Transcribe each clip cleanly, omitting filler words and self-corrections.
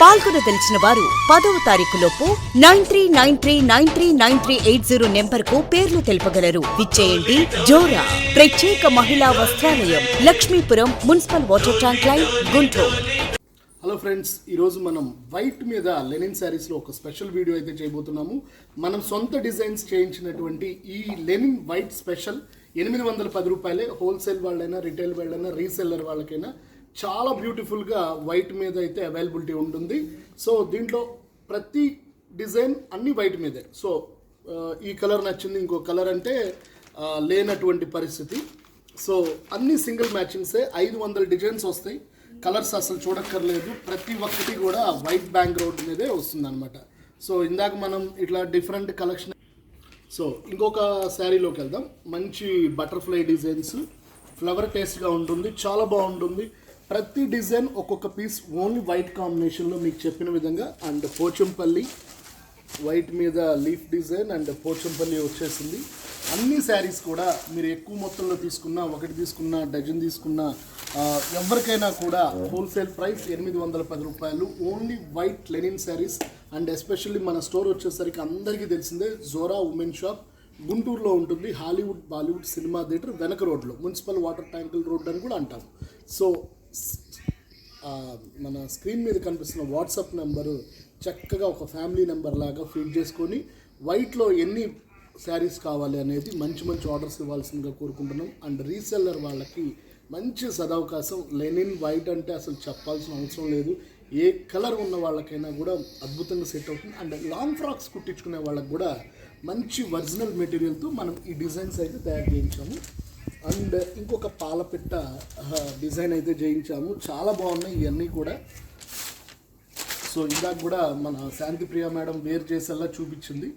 పాల్గొనదలిచిన వారు 10వ తారీఖులోపు 9393939380 నెంబర్కు పేర్లు తెలుపగలరు. విచ్చేయండి. జోరా ప్రత్యేక మహిళా వస్త్రాలయం, Lakshmipuram municipal water tank line, Guntur. Hello friends, ఈరోజు మనం వైట్ మీద లెనిన్ శారీస్లో ఒక స్పెషల్ వీడియో అయితే చేయబోతున్నాము. మనం సొంత డిజైన్స్ చేయించినటువంటి ఈ లెనిన్ వైట్ స్పెషల్ 810 రూపాయలే. హోల్సేల్ వాళ్ళైనా, రిటైల్ వాళ్ళైనా, రీసెల్లర్ వాళ్ళకైనా చాలా బ్యూటిఫుల్గా వైట్ మీద అయితే అవైలబిలిటీ ఉంటుంది. సో దీంట్లో ప్రతి డిజైన్ అన్ని వైట్ మీదే. సో ఈ కలర్ నచ్చింది, ఇంకో కలర్ అంటే లేనటువంటి పరిస్థితి. సో అన్ని సింగిల్ మ్యాచింగ్సే. 500 డిజైన్స్ వస్తాయి. కలర్స్ అసలు చూడక్కర్లేదు. ప్రతి ఒక్కటి కూడా వైట్ బ్యాక్గ్రౌండ్ మీదే వస్తుంది అనమాట. సో ఇందాక మనం ఇట్లా డిఫరెంట్ కలెక్షన్. సో ఇంకొక శారీలోకి వెళ్దాం. మంచి బటర్ఫ్లై డిజైన్స్, ఫ్లవర్ టేస్ట్గా ఉంటుంది, చాలా బాగుంటుంది. ప్రతి డిజైన్ ఒక్కొక్క పీస్ ఓన్లీ వైట్ కాంబినేషన్లో మీకు చెప్పిన విధంగా. అండ్ పోచంపల్లి వైట్ మీద లీఫ్ డిజైన్ అండ్ పోచంపల్లి వచ్చేసింది. అన్ని శారీస్ కూడా మీరు ఎక్కువ మొత్తంలో తీసుకున్నా, ఒకటి తీసుకున్నా, డజన్ తీసుకున్నా, ఎవరికైనా కూడా హోల్సేల్ ప్రైస్ 810 రూపాయలు. Only white Lenin saris. And especially మన స్టోర్ వచ్చేసరికి అందరికీ తెలిసిందే, జోరా ఉమెన్ షాప్ గుంటూరులో ఉంటుంది. హాలీవుడ్ బాలీవుడ్ సినిమా థియేటర్ వెనక రోడ్లో, మున్సిపల్ వాటర్ ట్యాంకుల రోడ్ అని కూడా అంటాం. సో మన స్క్రీన్ మీద కనిపిస్తున్న వాట్సాప్ నెంబరు చక్కగా ఒక ఫ్యామిలీ నెంబర్ లాగా ఫీడ్ చేసుకొని వైట్లో ఎన్ని శారీస్ కావాలి అనేది మంచి మంచి ఆర్డర్స్ ఇవ్వాల్సిందిగా కోరుకుంటున్నాం. అండ్ రీసెల్లర్ వాళ్ళకి మంచి సదవకాశం. లెనిన్ వైట్ అంటే అసలు చెప్పాల్సిన అవసరం లేదు. ఏ కలర్ ఉన్న వాళ్ళకైనా కూడా అద్భుతంగా సెట్ అవుతుంది. అండ్ లాంగ్ ఫ్రాక్స్ కుట్టించుకునే వాళ్ళకి కూడా మంచి ఒరిజినల్ మెటీరియల్తో మనం ఈ డిజైన్స్ అయితే తయారు చేయించాము. అండ్ ఇంకొక పాలపిట్ట డిజైన్ అయితే చేయించాము. చాలా బాగున్నాయి ఇవన్నీ కూడా. సో ఇందాక కూడా మన శాంతిప్రియ మేడం వేర్ చేసేలా చూపించింది.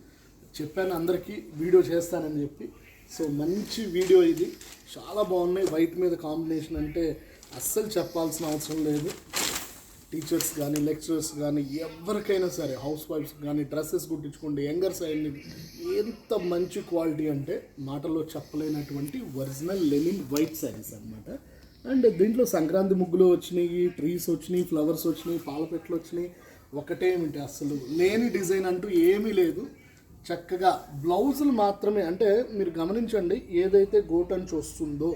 చెప్పాను అందరికీ వీడియో చేస్తానని చెప్పి. సో మంచి వీడియో ఇది, చాలా బాగున్నాయి. వైట్ మీద కాంబినేషన్ అంటే అస్సలు చెప్పాల్సిన అవసరం లేదు. టీచర్స్ కానీ, లెక్చరర్స్ కానీ, ఎవరికైనా సరే, హౌస్ వైఫ్స్ కానీ డ్రెస్సెస్ కుట్టించుకోండి. యంగర్ సైడ్ని ఎంత మంచి క్వాలిటీ అంటే మాటల్లో చెప్పలేనటువంటి ఒరిజినల్ లెనిన్ వైట్ శారీస్ అనమాట. అండ్ దీంట్లో సంక్రాంతి ముగ్గులు వచ్చినాయి, ట్రీస్ వచ్చినాయి, ఫ్లవర్స్ వచ్చినాయి, పాలపెట్లు వచ్చినాయి. ఒకటేమిటి అసలు లేని డిజైన్ అంటూ ఏమీ లేదు. చక్కగా బ్లౌజులు మాత్రమే. అంటే మీరు గమనించండి, ఏదైతే గోటంచు వస్తుందో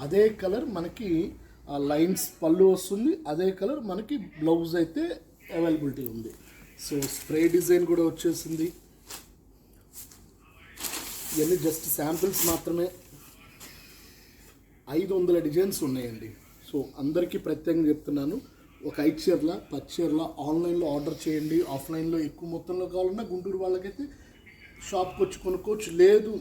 అదే కలర్ మనకి లైన్స్ పళ్ళు వస్తుంది, అదే కలర్ మనకి బ్లౌజ్ అయితే అవైలబిలిటీ ఉంది. సో స్ప్రే డిజైన్ కూడా వచ్చేసింది. ఇవన్నీ జస్ట్ శాంపిల్స్ మాత్రమే. 500 డిజైన్స్ ఉన్నాయండి. సో అందరికీ ప్రత్యేకంగా చెప్తున్నాను, ఒక 5 చీరల 10 చీరల ఆన్లైన్లో ఆర్డర్ చేయండి. ఆఫ్లైన్లో ఎక్కువ మొత్తంలో కావాలన్నా గుంటూరు వాళ్ళకైతే షాప్కి వచ్చి కొనుక్కోవచ్చు. లేదు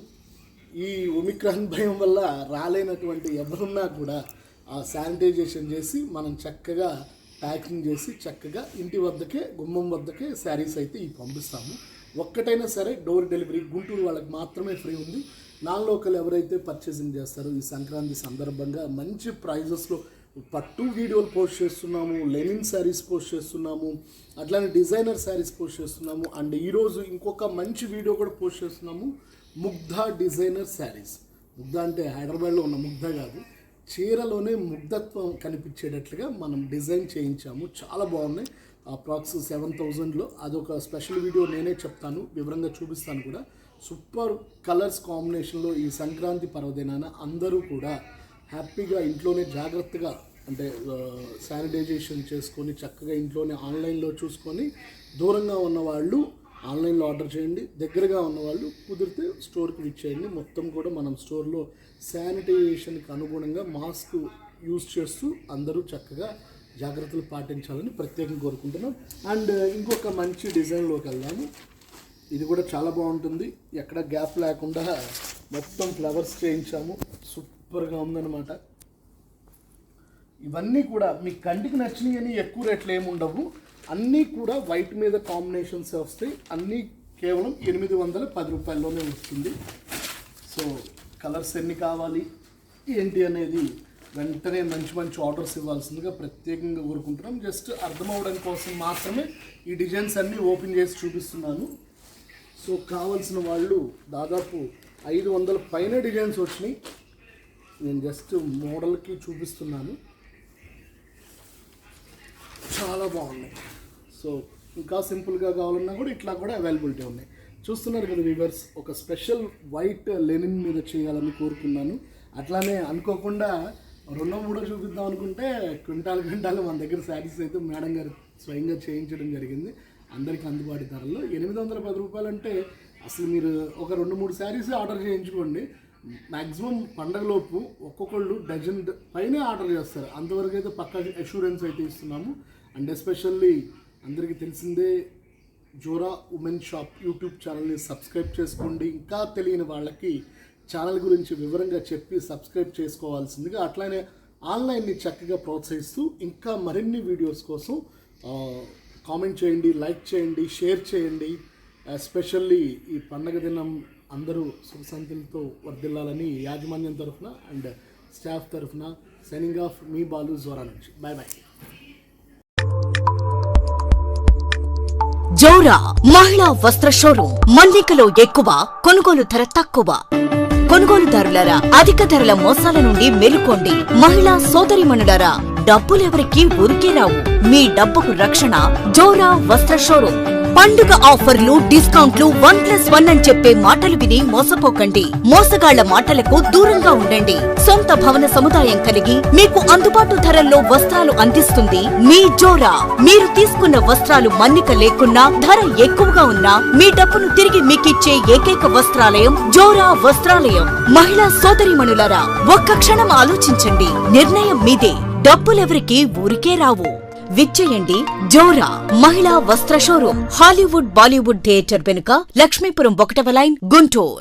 ఈ ఒమిక్రాన్ భయం వల్ల రాలేనటువంటి ఎవరున్నా కూడా ఆ శానిటైజేషన్ చేసి మనం చక్కగా ప్యాకింగ్ చేసి చక్కగా ఇంటి వద్దకే, గుమ్మం వద్దకే శారీస్ అయితే పంపిస్తాము. ఒక్కటైనా సరే డోర్ డెలివరీ గుంటూరు వాళ్ళకి మాత్రమే ఫ్రీ ఉంది. నాన్ లోకల్ ఎవరైతే పర్చేసింగ్ చేస్తారో ఈ సంక్రాంతి సందర్భంగా మంచి ప్రైజెస్లో పట్టు వీడియోలు పోస్ట్ చేస్తున్నాము, లెనిన్ శారీస్ పోస్ట్ చేస్తున్నాము, అట్లానే డిజైనర్ శారీస్ పోస్ట్ చేస్తున్నాము. అండ్ ఈరోజు ఇంకొక మంచి వీడియో కూడా పోస్ట్ చేస్తున్నాము, ముగ్ధ డిజైనర్ శారీస్. ముగ్ధ అంటే హైదరాబాద్లో ఉన్న ముగ్ధ కాదు, చీరలోనే ముగ్ధత్వం కనిపించేటట్లుగా మనం డిజైన్ చేయించాము. చాలా బాగున్నాయి. అప్రాక్స్ 7000లో. అదొక స్పెషల్ వీడియో నేనే చెప్తాను, వివరంగా చూపిస్తాను కూడా. సూపర్ కలర్స్ కాంబినేషన్లో ఈ సంక్రాంతి పర్వదినాన అందరూ కూడా హ్యాపీగా ఇంట్లోనే జాగ్రత్తగా, అంటే శానిటైజేషన్ చేసుకొని చక్కగా ఇంట్లోనే ఆన్లైన్లో చూసుకొని, దూరంగా ఉన్నవాళ్ళు ఆన్లైన్లో ఆర్డర్ చేయండి, దగ్గరగా ఉన్నవాళ్ళు కుదిరితే స్టోర్కి ఇచ్చేయండి. మొత్తం కూడా మనం స్టోర్లో శానిటైజేషన్కి అనుగుణంగా మాస్క్ యూజ్ చేస్తూ అందరూ చక్కగా జాగ్రత్తలు పాటించాలని ప్రత్యేకంగా కోరుకుంటున్నాం. అండ్ ఇంకొక మంచి డిజైన్లోకి వెళ్దాము. ఇది కూడా చాలా బాగుంటుంది. ఎక్కడ గ్యాప్ లేకుండా మొత్తం ఫ్లవర్స్ చేయించాము. సూపర్గా ఉందన్నమాట. ఇవన్నీ కూడా మీ కంటికి నచ్చినవి అని ఎక్కువ రేట్లు ఏమి ఉండవు. అన్నీ కూడా వైట్ మీద కాంబినేషన్స్ వస్తాయి. అన్నీ కేవలం 810 రూపాయల్లోనే వస్తుంది. సో కలర్స్ ఎన్ని కావాలి ఏంటి అనేది వెంటనే మంచి మంచి ఆర్డర్స్ ఇవ్వాల్సిందిగా ప్రత్యేకంగా కోరుకుంటున్నాం. జస్ట్ అర్థమవడం కోసం మాత్రమే ఈ డిజైన్స్ అన్నీ ఓపెన్ చేసి చూపిస్తున్నాను. సో కావాల్సిన వాళ్ళు దాదాపు 500 పైన డిజైన్స్ వచ్చినాయి. నేను జస్ట్ మోడల్కి చూపిస్తున్నాను. చాలా బాగున్నాయి. సో ఇంకా సింపుల్గా కావాలన్నా కూడా ఇట్లా కూడా అవైలబిలిటీ ఉన్నాయి. చూస్తున్నారు కదా వ్యూవర్స్, ఒక స్పెషల్ వైట్ లెనిన్ మీద చేయాలని కోరుకున్నాను. అట్లానే అనుకోకుండా 2-3 చూపిద్దాం అనుకుంటే క్వింటాలు మన దగ్గర శారీస్ అయితే మేడం గారు స్వయంగా చేయించడం జరిగింది. అందరికీ అందుబాటు ధరల్లో 810 రూపాయలు అంటే అసలు మీరు ఒక 2-3 శారీస్ ఆర్డర్ చేయించుకోండి. మ్యాక్సిమం పండగలోపు ఒక్కొక్కళ్ళు డజన్ పైనే ఆర్డర్ చేస్తారు. అంతవరకు అయితే పక్కా అష్యూరెన్స్ అయితే ఇస్తున్నాము. అండ్ ఎస్పెషల్లీ అందరికీ తెలిసిందే జోరా ఉమెన్ షాప్ యూట్యూబ్ ఛానల్ని సబ్స్క్రైబ్ చేసుకోండి. ఇంకా తెలియని వాళ్ళకి ఛానల్ గురించి వివరంగా చెప్పి సబ్స్క్రైబ్ చేసుకోవాల్సిందిగా, అట్లానే ఆన్లైన్ని చక్కగా ప్రోత్సహిస్తూ ఇంకా మరిన్ని వీడియోస్ కోసం కామెంట్ చేయండి, లైక్ చేయండి, షేర్ చేయండి. ఎస్పెషల్లీ ఈ పండగ దినం అందరూ సుఖశాంతులతో వర్ధిల్లాలని యాజమాన్యం తరఫున అండ్ స్టాఫ్ తరఫున సైనింగ్ ఆఫ్ మీ బాలు జోరా నుంచి. Bye bye. జోరా మహిళా వస్త్ర షోరూమ్. మన్నికలో ఎక్కువ, కొనుగోలు ధర తక్కువ. కొనుగోలుదారులారా, అధిక ధరల మోసాల నుండి మేలుకోండి. మహిళా సోదరిమణులారా, డబ్బులెవరికి ఊరికే రావు. మీ డబ్బుకు రక్షణ జోరా వస్త్ర షోరూమ్. పండుగ ఆఫర్లు, డిస్కౌంట్లు, 1+1 అని చెప్పే మాటలు విని మోసపోకండి. మోసగాళ్ల మాటలకు దూరంగా ఉండండి. సొంత భవన సముదాయం కలిగి మీకు అందుబాటు ధరల్లో వస్త్రాలు అందిస్తుంది మీ జోరా. మీరు తీసుకున్న వస్త్రాలు మన్నిక లేకున్నా, ధర ఎక్కువగా ఉన్నా మీ డబ్బును తిరిగి మీకిచ్చే ఏకైక వస్త్రాలయం జోరా వస్త్రాలయం. మహిళా సోదరిమణులారా, ఒక్క క్షణం ఆలోచించండి. నిర్ణయం మీదే. డబ్బులెవరికి ఊరికే రావు. విచ్చేయండి జోరా మహిళా వస్త్ర షోరూమ్. హాలీవుడ్ బాలీవుడ్ థియేటర్ వెనుక, లక్ష్మీపురం 1వ లైన్, గుంటూరు.